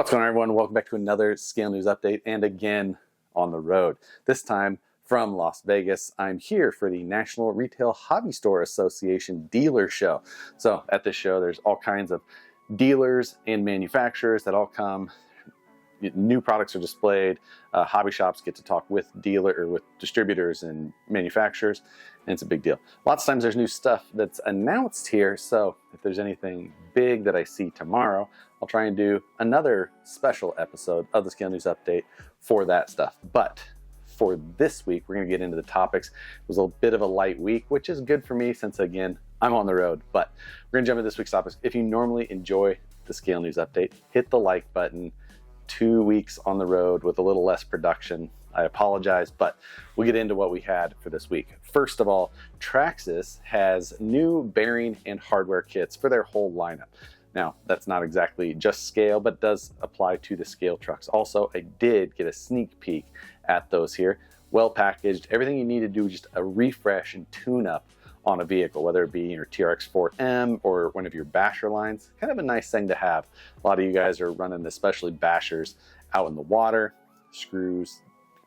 What's going on, everyone? Welcome back to another Scale News Update, and again on the road. This time from Las Vegas. I'm here for the National Retail Hobby Store Association Dealer Show. So at this show, there's all kinds of dealers and manufacturers that all come. New products are displayed. Hobby shops get to talk with distributors and manufacturers, and it's a big deal. Lots of times there's new stuff that's announced here, so if there's anything big that I see tomorrow, I'll try and do another special episode of the Scale News Update for that stuff. But for this week, we're going to get into the topics. It was a bit of a light week, which is good for me since, again, I'm on the road. But we're going to jump into this week's topics. If you normally enjoy the Scale News Update, hit the like button. 2 weeks on the road with a little less production. I apologize, but we'll get into what we had for this week. First of all, Traxxas has new bearing and hardware kits for their whole lineup. Now, that's not exactly just scale, but does apply to the scale trucks. Also, I did get a sneak peek at those here. Well packaged, everything you need to do just a refresh and tune up on a vehicle, whether it be your TRX4M or one of your basher lines. Kind of a nice thing to have. A lot of you guys are running, especially bashers, out in the water. Screws,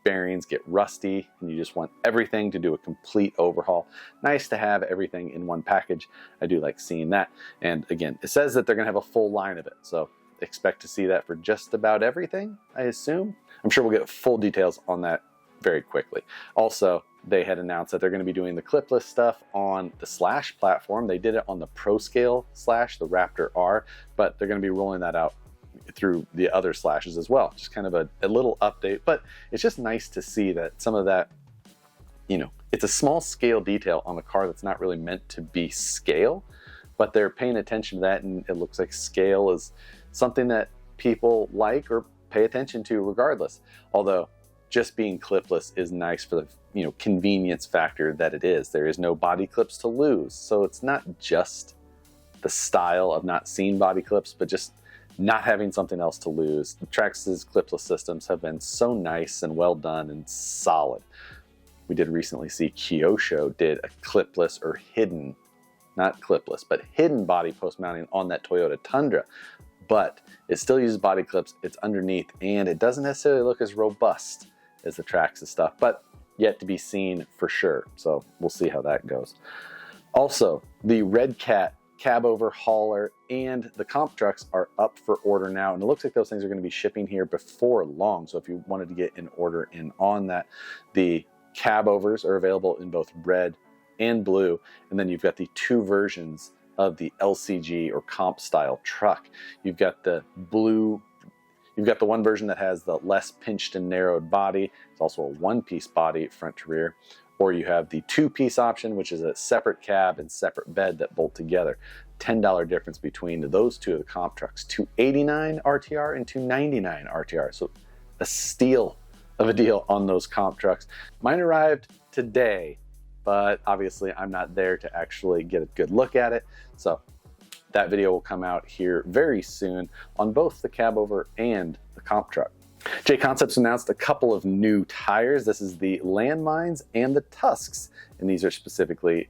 bearings get rusty, and you just want everything to do a complete overhaul. Nice to have everything in one package. I do like seeing that. And again, it says that they're gonna have a full line of it, so expect to see that for just about everything, I assume. I'm sure we'll get full details on that very quickly. Also, they had announced that they're going to be doing the Clipless stuff on the Slash platform. They did it on the Pro Scale Slash, the Raptor R, but they're going to be rolling that out through the other Slashes as well. Just kind of a little update, but it's just nice to see that some of that, it's a small scale detail on the car that's not really meant to be scale, but they're paying attention to that, and it looks like scale is something that people like or pay attention to regardless. Although just being clipless is nice for the convenience factor that it is. There is no body clips to lose, so it's not just the style of not seeing body clips, but just not having something else to lose. The Traxxas clipless systems have been so nice and well done and solid. We did recently see Kyosho did a clipless or hidden, not clipless, but hidden body post mounting on that Toyota Tundra. But it still uses body clips, it's underneath, and it doesn't necessarily look as robust as the Traxxas stuff, but yet to be seen for sure. So we'll see how that goes. Also, the Redcat cab over hauler and the comp trucks are up for order now, and it looks like those things are going to be shipping here before long. So if you wanted to get an order in on that, the cab overs are available in both red and blue, and then you've got the two versions of the LCG or comp style truck. You've got the blue. You've got the one version that has the less pinched and narrowed body. It's also a one-piece body front to rear. Or you have the two-piece option, which is a separate cab and separate bed that bolt together. $10 difference between those two of the comp trucks. $289 RTR and $299 RTR. So a steal of a deal on those comp trucks. Mine arrived today, but obviously I'm not there to actually get a good look at it. So that video will come out here very soon on both the cab over and the comp truck. JConcepts announced a couple of new tires. This is the Landmines and the Tusks, and these are specifically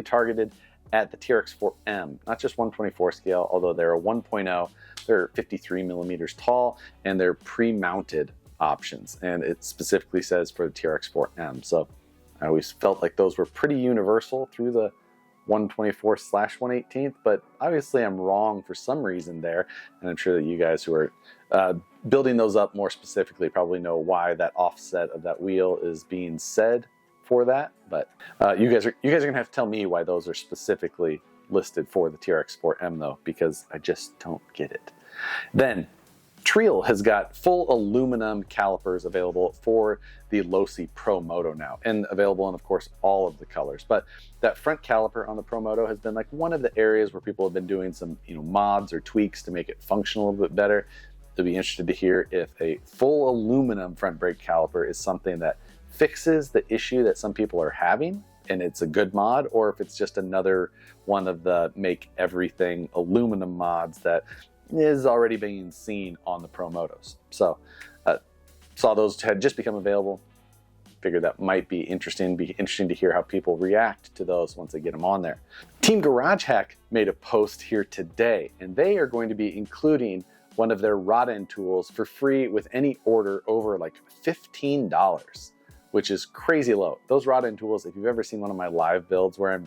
targeted at the TRX4M, not just 124 scale, although they're a 1.0. They're 53 millimeters tall, and they're pre-mounted options, and it specifically says for the TRX4M. So I always felt like those were pretty universal through the 124/118th, but obviously I'm wrong for some reason there, and I'm sure that you guys who are building those up more specifically probably know why that offset of that wheel is being said for that. But you guys are gonna have to tell me why those are specifically listed for the TRX4M though, because I just don't get it. Then Treal has got full aluminum calipers available for the Losi Promoto now, and available in, of course, all of the colors. But that front caliper on the Promoto has been like one of the areas where people have been doing some mods or tweaks to make it function a little bit better. I'd be interested to hear if a full aluminum front brake caliper is something that fixes the issue that some people are having, and it's a good mod, or if it's just another one of the make everything aluminum mods that is already being seen on the Promotos. So saw those had just become available. Figured that might be interesting to hear how people react to those once they get them on there. Team Garage Hack made a post here today, and they are going to be including one of their rod end tools for free with any order over like $15, which is crazy low. Those rod end tools, if you've ever seen one of my live builds where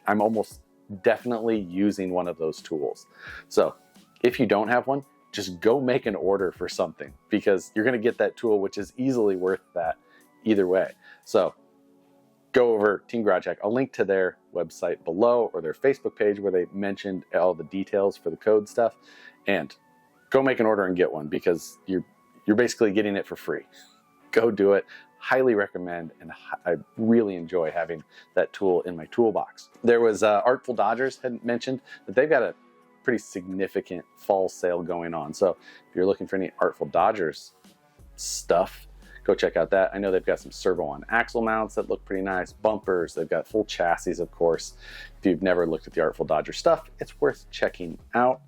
I'm almost definitely using one of those tools. So if you don't have one, just go make an order for something, because you're gonna get that tool, which is easily worth that either way. So go over Team Garage Hack. I'll link to their website below, or their Facebook page where they mentioned all the details for the code stuff, and go make an order and get one, because you're basically getting it for free. Go do it. Highly recommend, and I really enjoy having that tool in my toolbox. There was Artful Dodgers had mentioned that they've got a pretty significant fall sale going on. So if you're looking for any Artful Dodgers stuff, go check out that. I know they've got some servo on axle mounts that look pretty nice, bumpers, they've got full chassis, of course. If you've never looked at the Artful Dodger stuff, it's worth checking out.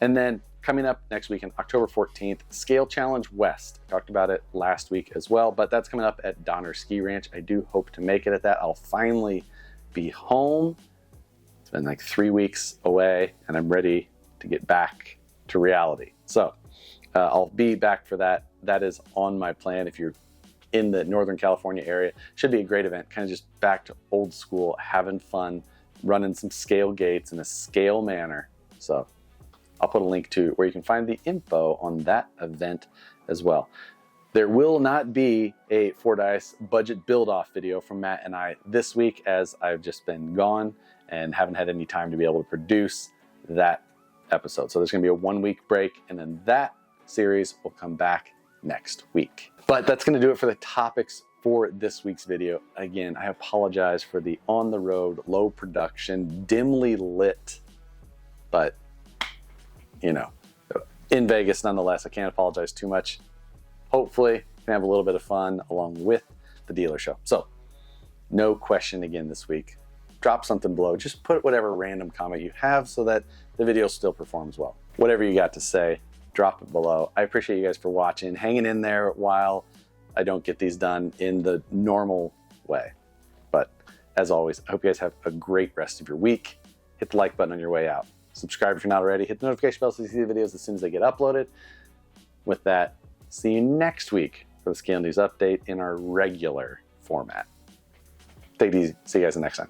And then coming up next weekend, October 14th, Scale Challenge West. I talked about it last week as well, but that's coming up at Donner Ski Ranch. I do hope to make it at that. I'll finally be home. It's been like 3 weeks away, and I'm ready to get back to reality. So I'll be back for that. That is on my plan. If you're in the Northern California area, should be a great event, kind of just back to old school, having fun, running some scale gates in a scale manner. So I'll put a link to where you can find the info on that event as well. There will not be a Fordyce budget build-off video from Matt and I this week, as I've just been gone and haven't had any time to be able to produce that episode. So there's gonna be a 1-week break, and then that series will come back next week. But that's gonna do it for the topics for this week's video. Again, I apologize for the on-the-road, low production, dimly lit, but you know, in Vegas nonetheless. I can't apologize too much. Hopefully you can have a little bit of fun along with the dealer show. So no question again this week. Drop something below. Just put whatever random comment you have so that the video still performs well. Whatever you got to say, drop it below. I appreciate you guys for watching, hanging in there while I don't get these done in the normal way. But as always, I hope you guys have a great rest of your week. Hit the like button on your way out. Subscribe if you're not already. Hit the notification bell so you see the videos as soon as they get uploaded. With that, see you next week for the Scale News Update in our regular format. Take it easy. See you guys next time.